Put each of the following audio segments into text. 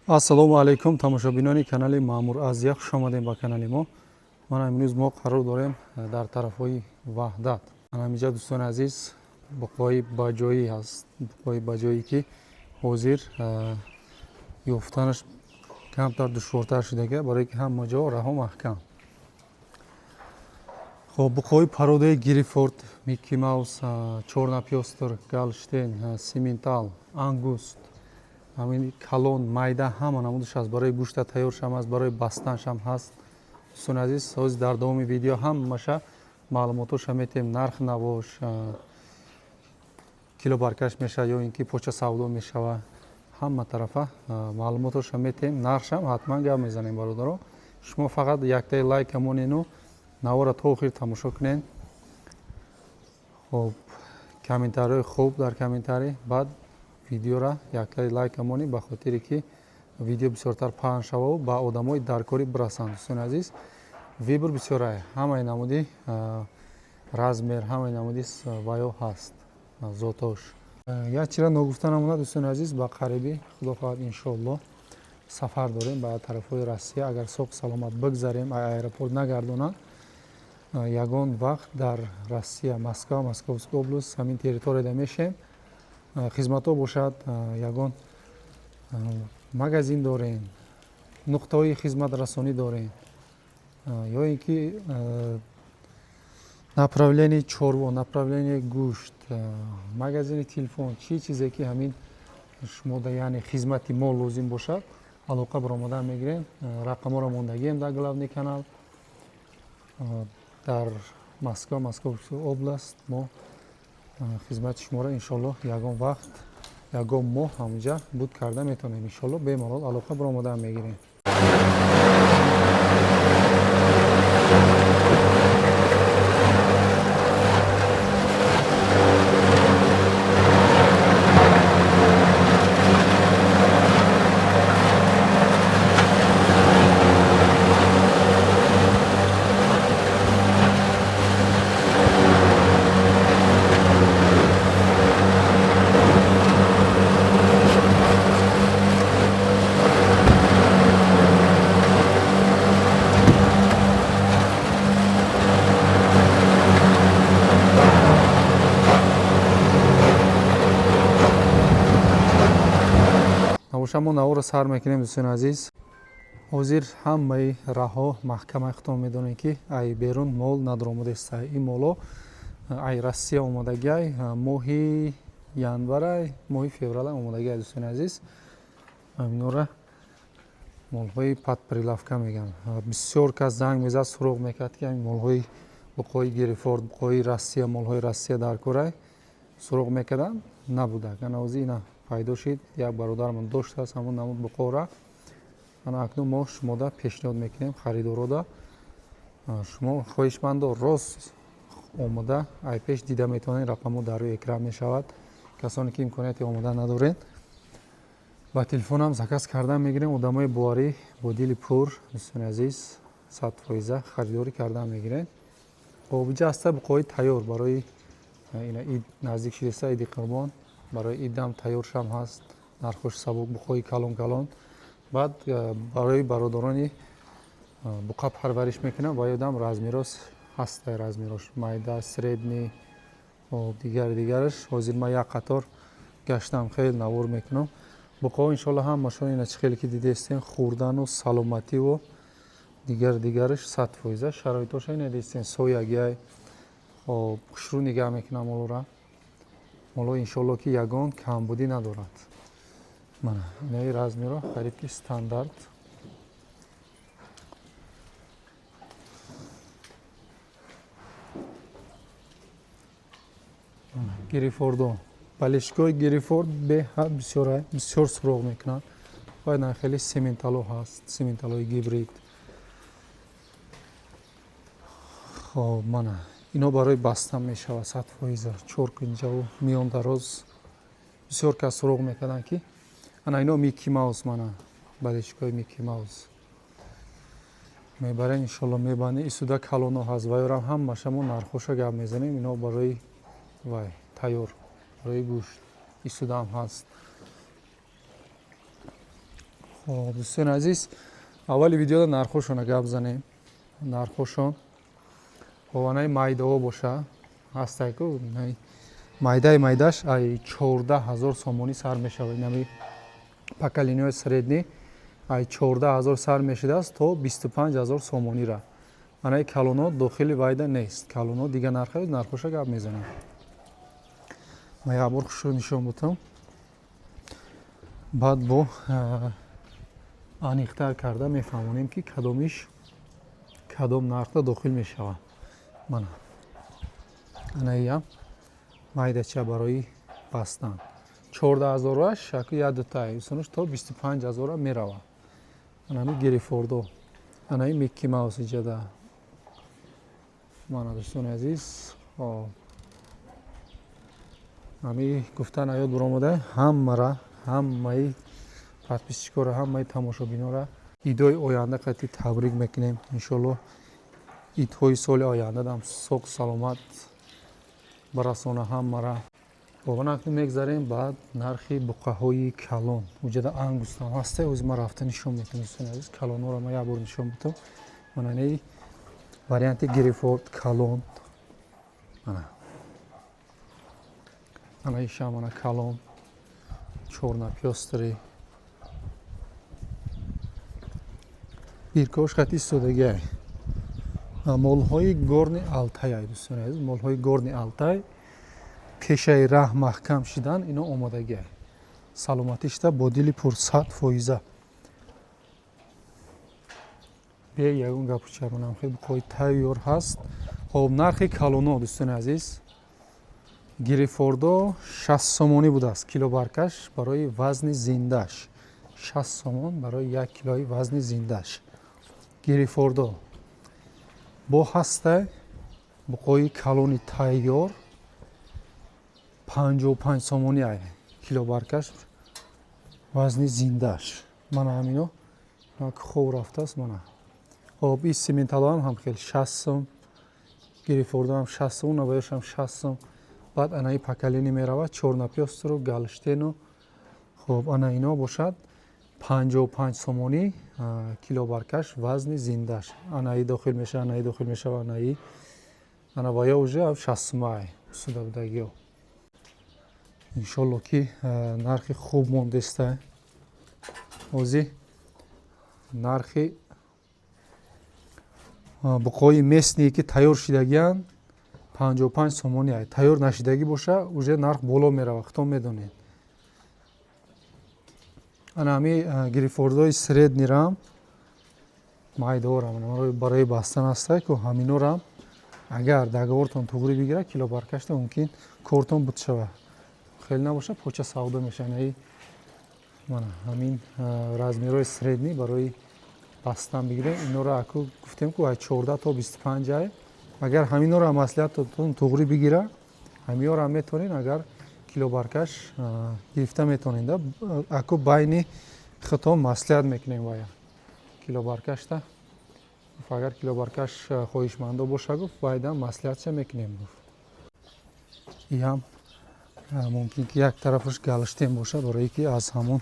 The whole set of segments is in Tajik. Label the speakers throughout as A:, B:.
A: ассалому алайкум тамошобинони канали Маъмур Азия, хуш омадем ба канали мо. Мана имрӯз мо қарор дорем дар тарафҳои ваҳдат. Ҳаминҷа дӯстони азиз буқои баҷоӣ ҳаст. Буқои баҷоӣ ки ҳозир ёфтанаш камтар душвортар шудага, барое ки ҳама ҷо раҳо маҳкам. Хоб буқои пародаи Гриффорд, Микки Маус, Чорнопёстр, Галштейн, Симментал, Ангуст, ҳамин калон, майда ҳама намудаш ҳаст. Барои гӯшта тайёршам ҳаст, барои бастаншам ҳаст. дӯстони азиз, ҳозир дар давоми видео ҳамаша маълумотоша метем, нарх навош, килобаркаш мешавад ё ин ки поча савдо мешавад. Ҳама тарафа маълумотоша метем, нархшам ҳатман гап мезанем бародаро. Шумо фақат яктаи лайка монену навора то охир тамошо кунед. Хоб комментарҳои хуб дар комментарӣ, баъд видеора яктаи лайка монед ба хотире ки видео бисёртар паҳн шававу ба одамои даркорӣ бирасанд. дӯстони азиз, вибр бисёрае, ҳамаи намуди размер, ҳамаи намуди ваё ҳаст зотош. Як чизра ногуфта намонад дӯстони азиз, ба қарибӣ худо хоҳад иншоалло сафар дорем ба тарафҳои Россия. Агар соҳ саломат бигзарем, аэропорт нагардонанд, ягон вақт дар Россия, Москва, Московская област, ҳамин территорияда мешем. Хизматҳо бошад, ягон магазин дорем, нуқтаҳои хизматрасонӣ дорем, ё ин ки направление чорво, направление гӯшт, магазини телефон, чӣ чизе ки ҳамин шумо яъне хизмати мо лозим бошад, алоқа баромадан мегирем. Рақамҳоро мондагием дар главный канал. Дар Москва, Московская област мо хизмати шуморо иншоалло ягон вақт, ягон моҳ ҳамонҷа буд карда метавонем. Иншоалло бемалол алоқа баромадан мегирем. мо навора сар мекунем. дӯстони азиз, ҳозир ҳамаи раҳҳо маҳкамаи худтон медонем ки ай берун мол надоромадест. Ин моло ай Россия омадагиай моҳи январай, моҳи февралай омадагиай. дӯстони азиз, инора молҳои падприлавка мегӯянд. Бисёр кас занг мезад, суроғ мекард ки молҳои буқои Гриффорд, буқои Россия, молҳои Россия дар корай суроғ мекарданд, набудак. ҳозир ина пайдо шид, як бародармон доштааст ҳамон намуд буқора. акнун мо шумода пешниҳод мекунем харидорода, шумо хоҳишмандо рост омада ай пеш дида метавонед. рақамҳо дар рӯи экран мешавад. касоне ки имконияти омадан надоред, ба телефонам заказ кардан мегирем. одамои буарӣ бо дили пур, дӯстони азиз, 100% харидорӣ кардан мегирем. обиҷа аста буқои тайёр барои ина ид наздик шудеста, иди қурбон, барои идам тайёршам ҳаст. нархош сабук, буқои калон. баъд барои бародарони буқа парвариш мекунам, ба ёдам размерос ҳастай размерош майда, средний, дигараш. ҳозир ман як қатор гаштам, хеле навор мекунам. буқаҳо иншоалло ҳамашон ина чӣ хеле ки дидестем, хӯрдану саломативу дигараш 100%. шароитоша ина дидестем, соягиай, хушрӯ нигаҳ мекунам молора. моло иншоалло ки ягон камбудӣ надорад. мана инаи размеро қариб ки стандарт. Гриффордо, балишкои Гриффорд беҳад бисёр суроғ мекунанд. ва хеле симментало ҳаст, симменталои гибрид. хоб мана ино барои бастан мешавад 100%. чоркунҷаву миёндароз бисёр кас суроғ мекарданд ки ана ино Микки Маус, мана балишкои Микки Маус мебарем. иншоалло мебандем. исуда калоно ҳаст. вайорам ҳамаша мо нархоша гап мезанем. ино барои вай тайёр, барои гӯшт исудам ҳаст. дӯстони азиз, аввали видеода нархошона гап занем. Нархошон ҳованаи майдао боша ҳастайку майдаи майдаш ай 14,000 сомонӣ сар мешавад. Нами пакалиниҳои средни ай 14,000 сар мешудааст то 25,000 сомонира. Анаи калонот дохили вайда нест. Калонот дига нархаи нархоша гап мезанам. Ма як бор хушро нишон бутам. Баъд бо аниқтар карда мефаҳмонем ки кадомиш кадом нархда дохил мешавад. Мана анаиам майдача барои бастан 14,000 шаку як дутаи усунуш то 25,000 меравад. Анами гирифордо анаи Микки Маус иҷада. Мана дӯстони азиз, ами гуфтан аёд буромада ҳамаи подписчикора, ҳамаи тамошобинора идои оянда қати табрик мекунем. Иншоалло идҳои соли ояндадам соғ саломат барасона ҳамара. Бован акнун мегзарем баъд нархи буқаҳои калон. Уҷада ангустам ҳаста, ӯзи ма рафта нишон метавонам. Дӯстони азиз, калонҳоро ма як бор нишон метавонам. Манани варианти гирифорд калон. Анаи шамана калон, чорнапёстри. Биркош хати истодагиай. Молҳои горни Алтай, дӯстони азиз, молҳои горни Алтай пешаи раҳ маҳкам шидан, ино омодагиай. Саломатишта бо дили пур 100%. Бе ягон гапуча кунам, хеле буқои тайёр ҳаст. Хоб нархи калоно дӯстони азиз, гирифордо 60 сомонӣ будааст килобаркаш барои вазни зиндаш. 60 сомон барои 1 килои вазни зиндаш. Гирифордо бо ҳастай буқои калони тайёр 55 сомонӣ ай килобаркаш вазни зиндаш. Мана ҳамино як хов рафтааст. Мана хоб ин сименталоам ҳам хел 60 сом, гирифордоам 60 сом, навояшам 60 сом. Баъд анаи пакалини меравад чорнапёстру галштену. Хоб ана ино бошад 55 сомонӣ килобаркаш вазни зиндаш. Анаи дохил меша, анаи дохил мешава, анаи ана вая уже 60 сомай суда будагиё. Иншоалло ки нархи хуб мондеста. Ози нархи буқои местние ки тайёр шидагиянд 55 сомонӣ ай. Тайёр нашидагӣ боша уже нарх боло меравад, худтон медонед. Ана ҳами гирифордои среднирам майдорам барои бастан ҳастай ку ҳаминорам агар договортон туғри бигира килобаркашта мумкин кортон буд шава. Хеле набоша поча савдо меша. Наи мана ҳамин размерои средни барои бастан бигирем. Иноро аку гуфтем ку ай 14 то 25 ай. Агар ҳаминоро маслиҳатотон туғри бигира, ҳамиёро метонед агар килобаркаш гирифта метонед. Аку байни худтон маслиҳат мекунем вая. Килобаркашта агар килобаркаш хоҳишмандо боша гуфт байда маслиҳатша мекунем гуфт. Иам мумкин ки як тарафаш галштен боша барое ки аз ҳамон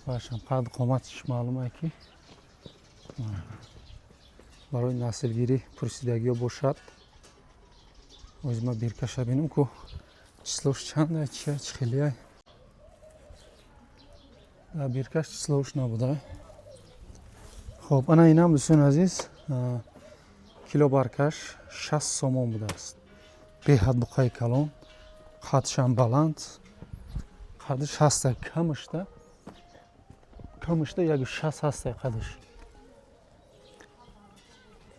A: башам қад қоматиш маълумае ки барои наслгирӣ пурсидагиё бошад. Ози ма биркаша бинам ку числош чанда чӣ хелиай. Биркаш числош набуда. Хоб ана инам дӯстони азиз килобаркаш 60 сомон будааст. Беҳад буқаи калон, қадшам баланд, қадш ҳастай камашта як 60 ҳастай қадш.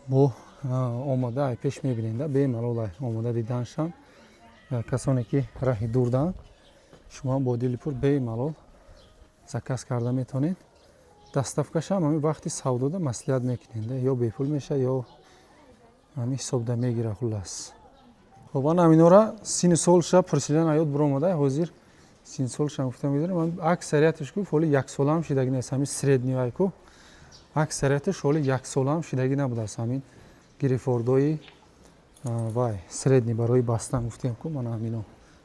A: Бо омода ай пеш мебинед бемалол ай омода диданшам. Касоне ки раҳи дурдан шумо бо дили пур бемалол заказ карда метавонед. Доставкашам ҳамин вақти савдода маслиҳат мекунед, ё бепул меша ё ҳамин ҳисобда мегира. хуллас хоб ана ҳаминора сини солша пурсидан аёд буромада. ҳозир сини солшам гуфтам медонем аксарияташ ку фоли як солаам шидагӣ нест. ҳамин средниай ку аксарияташ ҳоли як солаам шидагӣ набудааст. ҳамин гирифордои вай средни барои бастан гуфтем ку мана ҳамино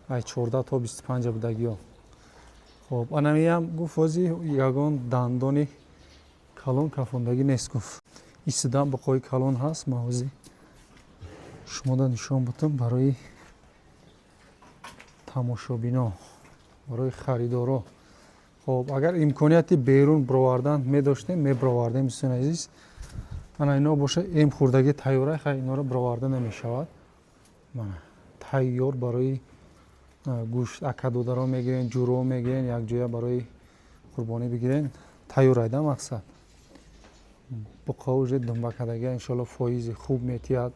A: ай 14 то 25 будагиё. خب انمیام گفت وزی یگان دندانی کلون کافوندگی نیست گفت ایستادم با قوی کلون هست موزی شما دا نشان بودم برای тамошобино барои харидоро. хоб агар имконияти берун бировардан медоштем мебировардем дӯстони азиз. мана ино боша эм хурдаги тайёра хай иноро бироварда намешавад. мана тайёр барои гӯшт акадодаро мегирен ҷуро мегирен якҷоя барои қурбонӣ бигирен тайёр айда мақсад. буқа уже думбакадагия иншоалло фоизи хуб метиҳад.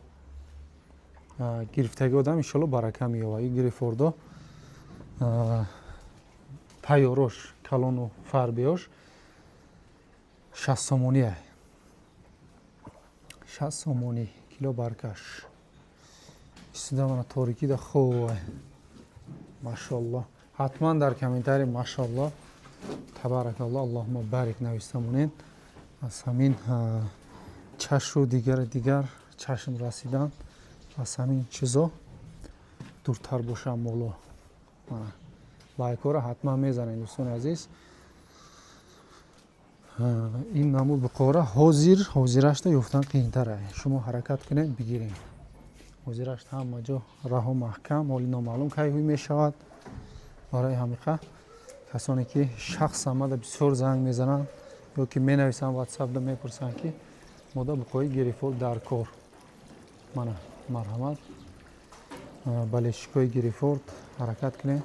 A: гирифтаги одам иншоалло барака меёвад. ин гирифордо тайёрош калону фарбиёш 60 сомонӣ 60 сомонӣ кило баркаш истуда мана торикида хуб машалло. ҳатман дар комментарий машалло табаракалло аллоҳума барик навистамонед. аз ҳамин чашру дигар чашм расидан аз ҳамин чизо дуртар бошам моло. лайкора ҳатман мезанед дӯстони азиз. ин намуд буқора ҳозирашта ёфтан қиинтар аст. шумо ҳаракат кунед бигиред. ҳозирашта ҳама ҷо раҳо маҳкам ҳоли номаълум кайҳуй мешавад. барои ҳамиқа касоне ки шахсамада бисёр занг мезананд ё ки менависанд ватсапда мепурсанд ки мода буқои гирифор дар кор. мана марҳамат балешикои гирифорд ҳаракат кунед.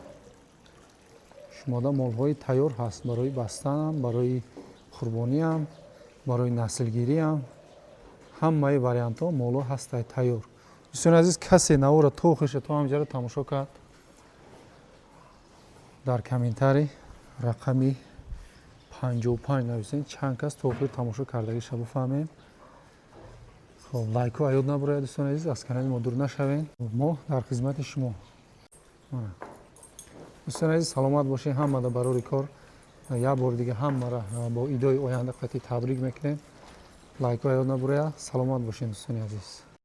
A: шумода молҳои тайёр ҳаст барои бастанам барои қурбониам барои наслгириам ҳамаи вариантҳо молҳо ҳастай тайёр. дӯстони азиз касе навора тохеша то ҳамҷаро тамошо кард дар комментарий рақами 55 нависед чанд кас то охир тамошо кардагиша бифаҳмем. хоб лайко аёд набурояд дӯстони азиз. аз канали мо дур нашавед. мо дар хизмати шумо. дӯстони азиз саломат бошед. ҳамада барори кор як бор дига ҳамара бо идои оянда қати табрик мекунем. лайко аёд набурояд. саломат бошед дӯстони азиз.